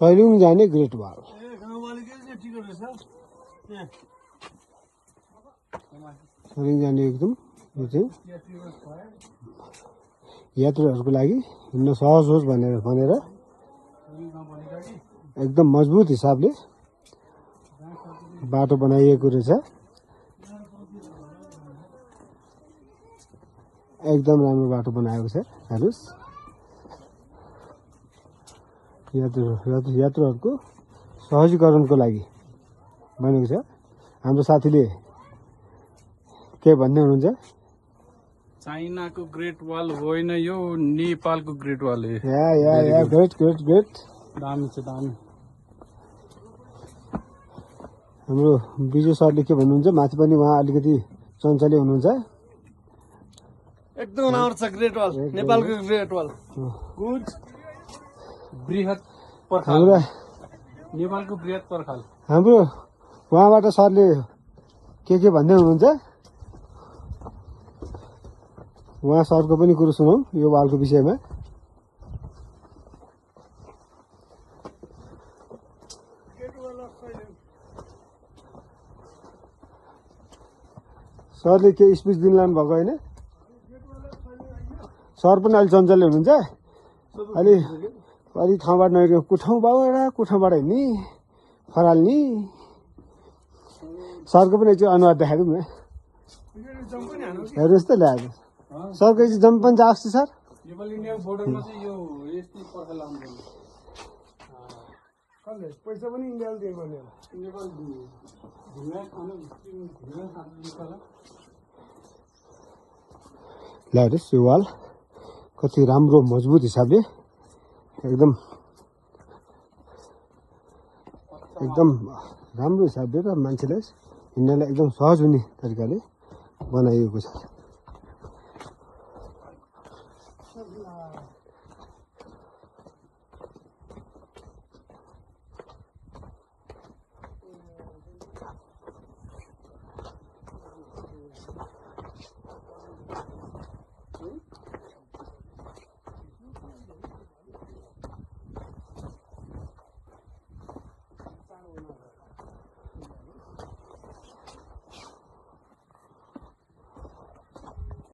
सैलुङ जाने great wall Sailung जाने एकदम यो चाहिँ यात्रुहरूको लागि हिँड्न सहज होस् भनेर एकदम मजबुत हिसाबले बाटो बनाइएको रहेछ। एकदम राम्रो बाटो बनाएको छ। हेर्नुस् यात्रुहरूको सहजीकरणको लागि बनेको छ। हाम्रो साथीले के भन्दै हुनुहुन्छ? चाइनाको ग्रेट वाल होइन यो नेपालको ग्रेट वाल हो। या ग्रेट दामी छ दामी। हाम्रो विजय सरले के भन्नुहुन्छ? माथि पनि उहाँ अलिकति चञ्चले हुनुहुन्छ। एकदम राम्रो छ ग्रेट वाल, नेपालको ग्रेट वाल। गुड बृहत पर्खाल, नेपालको बृहत पर्खाल। हाम्रो उहाँबाट सरले के भन्दै हुनुहुन्छ? उहाँ सरको पनि कुरो सुनौँ यो वालको विषयमा। सरले के स्पिच दिन लानु भएको होइन? सर पनि अलि चञ्चल हुनुहुन्छ। अलि ठाउँबाट नगएको कुठाउँबाट हिँड्ने फराल्ने। सरको पनि एकचोटि अनुहार देखाइदिउँ न। हेर्नुहोस् त ल्याएको सरको चाहिँ जम्प पनि जाओस् त सर। पैसा पनि इन्डियाले दिएको भने हेर्नुहोस् यो वाल कति राम्रो मजबुत हिसाबले एकदम राम्रो हिसाबले र मान्छेलाई हिँड्नलाई एकदम सहज हुने तरिकाले बनाइएको छ।